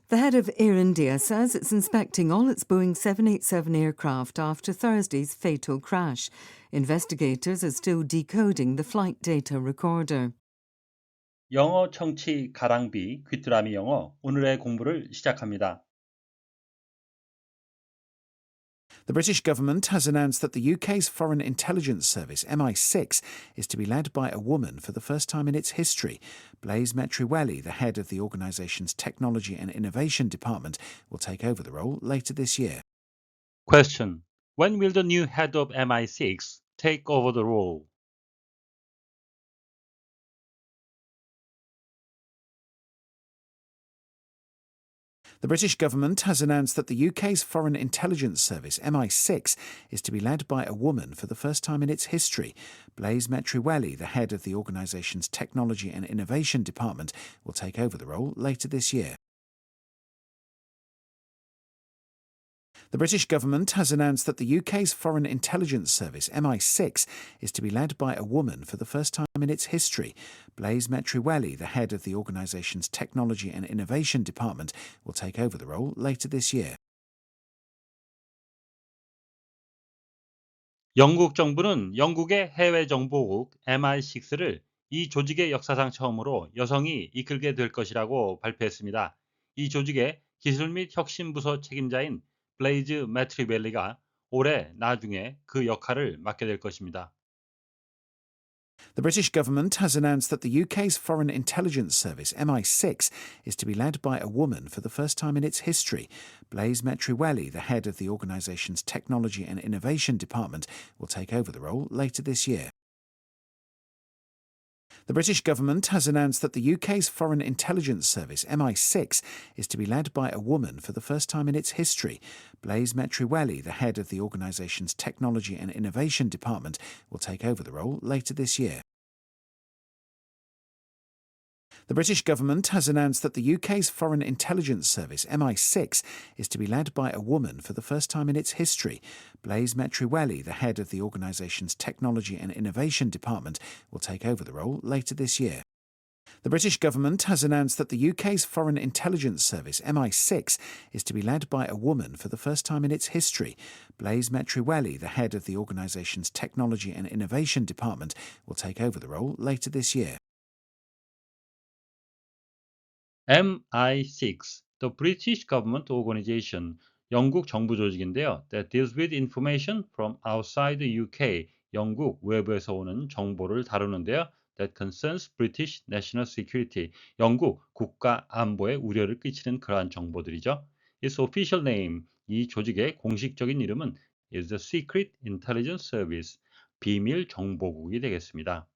The head of Air India says it's inspecting all its Boeing 787 aircraft after Thursday's fatal crash. Investigators are still decoding the flight data recorder. 영어 청취 가랑비 귀뚜라미 영어 오늘의 공부를 시작합니다. The British government has announced that the UK's Foreign Intelligence Service, MI6, is to be led by a woman for the first time in its history. Blaise Metriweli, the head of the organisation's Technology and Innovation Department, will take over the role later this year. Question. When will the new head of MI6 take over the role? The British government has announced that the UK's Foreign Intelligence Service, MI6, is to be led by a woman for the first time in its history. Blaise Metriweli, the head of the organisation's Technology and Innovation Department, will take over the role later this year. The British government has announced that the UK's Foreign Intelligence Service, MI6, is to be led by a woman for the first time in its history. Blaise Metriweli, the head of the organisation's Technology and Innovation Department, will take over the role later this year. 영국 정부는 영국의 해외 정보국 MI6를 이 조직의 역사상 처음으로 여성이 이끌게 될 것이라고 발표했습니다. 이 조직의 기술 및 혁신 부서 책임자인 블레이즈 매트리벨리가 올해 나중에 그 역할을 맡게 될 것입니다. The British government has announced that the UK's Foreign Intelligence Service, MI6, is to be led by a woman for the first time in its history. Blaise Metriweli, the head of the organisation's Technology and Innovation Department, will take over the role later this year. The British government has announced that the UK's Foreign Intelligence Service, MI6, is to be led by a woman for the first time in its history. Blaise Metriweli, the head of the organisation's Technology and Innovation Department, will take over the role later this year. The British government has announced that the UK's Foreign Intelligence Service, MI6, is to be led by a woman for the first time in its history. Blaise Metriweli, the head of the organisation's Technology and Innovation Department, will take over the role later this year. The British government has announced that the UK's Foreign Intelligence Service, MI6, is to be led by a woman for the first time in its history. Blaise Metriweli, the head of the organisation's Technology and Innovation Department, will take over the role later this year. MI6, the British Government Organization, 영국 정부 조직인데요. That deals with information from outside the UK, 영국 외부에서 오는 정보를 다루는데요. That concerns British national security, 영국 국가 안보에 우려를 끼치는 그러한 정보들이죠. Its official name, 이 조직의 공식적인 이름은 is the Secret Intelligence Service, 비밀 정보국이 되겠습니다.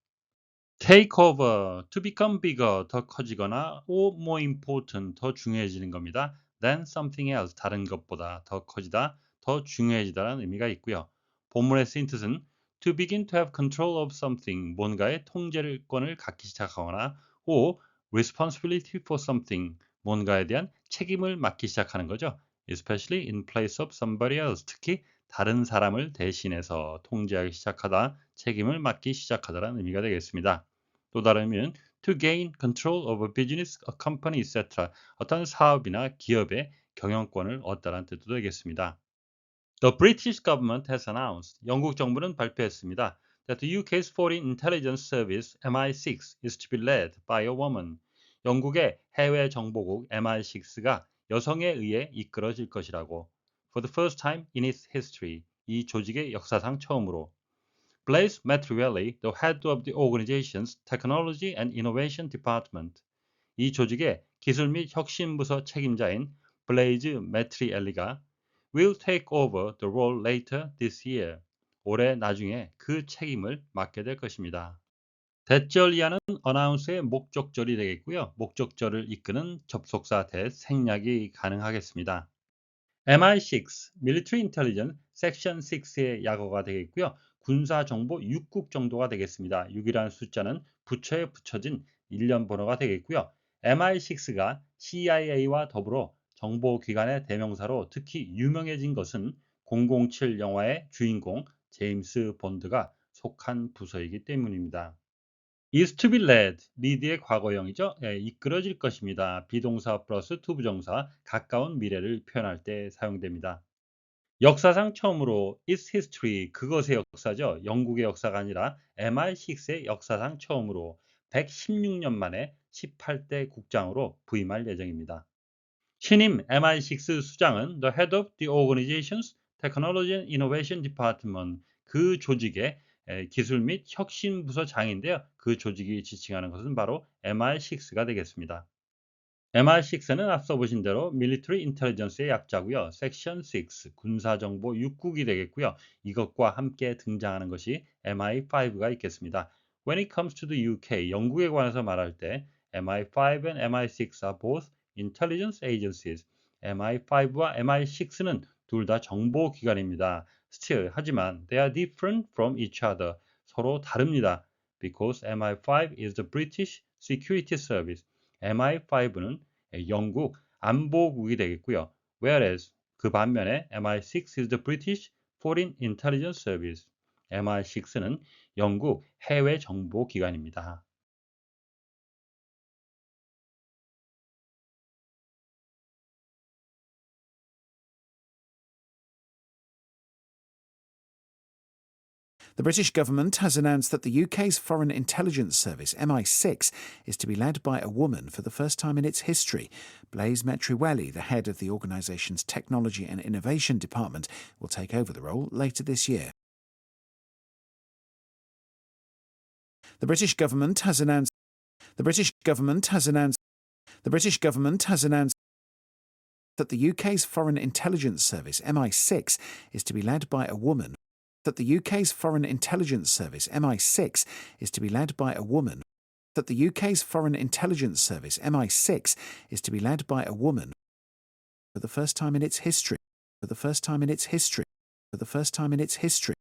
take over, to become bigger, 더 커지거나 or more important, 더 중요해지는 겁니다. than something else, 다른 것보다 더 커지다, 더 중요해지다라는 의미가 있고요. 본문의 쓰인 뜻은 to begin to have control of something, 뭔가의 통제권을 갖기 시작하거나 or responsibility for something, 뭔가에 대한 책임을 맡기 시작하는 거죠. especially in place of somebody else, 특히 다른 사람을 대신해서 통제하기 시작하다, 책임을 맡기 시작하다라는 의미가 되겠습니다. 또 다른 의미는 to gain control of a business, a company, etc. 어떤 사업이나 기업의 경영권을 얻다라는 뜻도 되겠습니다. The British government has announced, 영국 정부는 발표했습니다. That the UK's Foreign Intelligence Service, MI6, is to be led by a woman. 영국의 해외 정보국 MI6가 여성에 의해 이끌어질 것이라고. For the first time in its history, 이 조직의 역사상 처음으로. Blaise Metriweli, the head of the organization's Technology and Innovation Department. 이 조직의 기술 및 혁신 부서 책임자인 블레이즈 매트리엘리가 will take over the role later this year. 올해 나중에 그 책임을 맡게 될 것입니다. 대절 이하는 announce의 목적절이 되겠고요. 목적절을 이끄는 접속사 대 생략이 가능하겠습니다. MI6, Military Intelligence Section 6의 약어가 되겠고요. 군사정보 6국 정도가 되겠습니다. 6이라는 숫자는 부처에 붙여진 일련 번호가 되겠고요. MI6가 CIA와 더불어 정보기관의 대명사로 특히 유명해진 것은 007 영화의 주인공 제임스 본드가 속한 부서이기 때문입니다. is to be led, lead의 과거형이죠. 예, 이끌어질 것입니다. 비동사 플러스 to 부정사, 가까운 미래를 표현할 때 사용됩니다. 역사상 처음으로 is history, 그것의 역사죠. 영국의 역사가 아니라 MI6의 역사상 처음으로 116년 만에 18대 국장으로 부임할 예정입니다. 신임 MI6 수장은 the head of the organization's technology and innovation department, 그 조직의 기술 및 혁신 부서장인데요. 그 조직이 지칭하는 것은 바로 MI6가 되겠습니다. MI6는 앞서 보신 대로 Military Intelligence의 약자고요. Section 6, 군사정보 6국이 되겠고요. 이것과 함께 등장하는 것이 MI5가 있겠습니다. When it comes to the UK, 영국에 관해서 말할 때 MI5 and MI6 are both intelligence agencies. MI5와 MI6는 둘 다 정보기관입니다. Still, 하지만 they are different from each other. 서로 다릅니다. Because MI5 is the British Security Service. MI5는 영국 안보국이 되겠고요. Whereas 그 반면에 MI6 is the British Foreign Intelligence Service. MI6는 영국 해외 정보 기관입니다. The British government has announced that the UK's Foreign Intelligence Service, MI6, is to be led by a woman for the first time in its history. Blaise Metriweli, the head of the organisation's Technology and Innovation Department, will take over the role later this year. The British government has announced that the UK's Foreign Intelligence Service, MI6, is to be led by a woman. That the UK's Foreign Intelligence Service, MI6, is to be led by a woman. That the UK's Foreign Intelligence Service, MI6, is to be led by a woman for the first time in its history. For the first time in its history. For the first time in its history.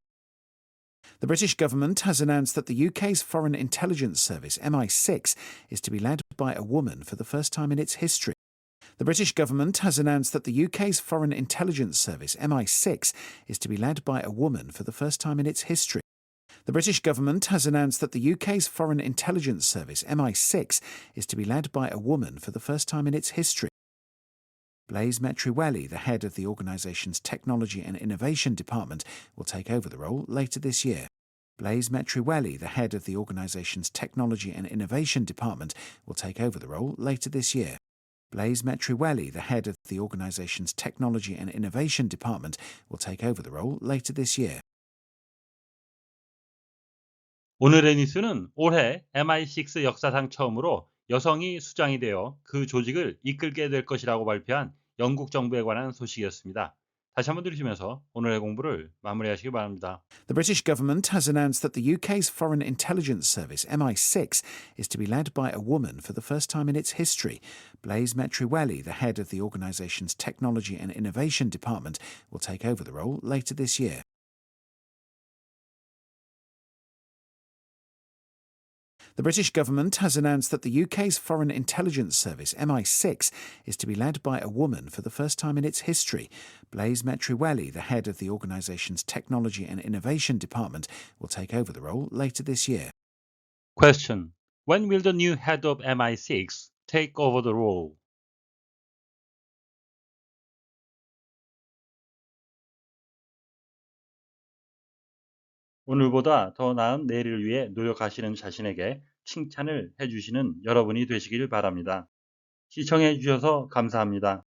The British government has announced that the UK's Foreign Intelligence Service, MI6, is to be led by a woman for the first time in its history. The British government has announced that the UK's Foreign Intelligence Service, MI6, is to be led by a woman for the first time in its history. The British government has announced that the UK's Foreign Intelligence Service, MI6, is to be led by a woman for the first time in its history. Blaise Metriweli, the head of the organisation's Technology and Innovation Department, will take over the role later this year. Blaise Metriweli, the head of the organisation's Technology and Innovation Department, will take over the role later this year. Blaise Metriweli, the head of the organisation's Technology and Innovation Department, will take over the role later this year. 오늘의 뉴스는 올해 MI6 역사상 처음으로 여성이 수장이 되어 그 조직을 이끌게 될 것이라고 발표한 영국 정부에 관한 소식이었습니다. 다시 한번 들으시면서 오늘의 공부를 마무리하시기 바랍니다. The British government has announced that the UK's Foreign Intelligence Service, MI6, is to be led by a woman for the first time in its history. Blaise Metriweli, the head of the organisation's Technology and Innovation Department, will take over the role later this year. The British government has announced that the UK's Foreign Intelligence Service, MI6, is to be led by a woman for the first time in its history. Blaise Metriweli, the head of the organisation's Technology and Innovation Department, will take over the role later this year. Question. When will the new head of MI6 take over the role? 오늘보다 더 나은 내일을 위해 노력하시는 자신에게 칭찬을 해주시는 여러분이 되시길 바랍니다. 시청해 주셔서 감사합니다.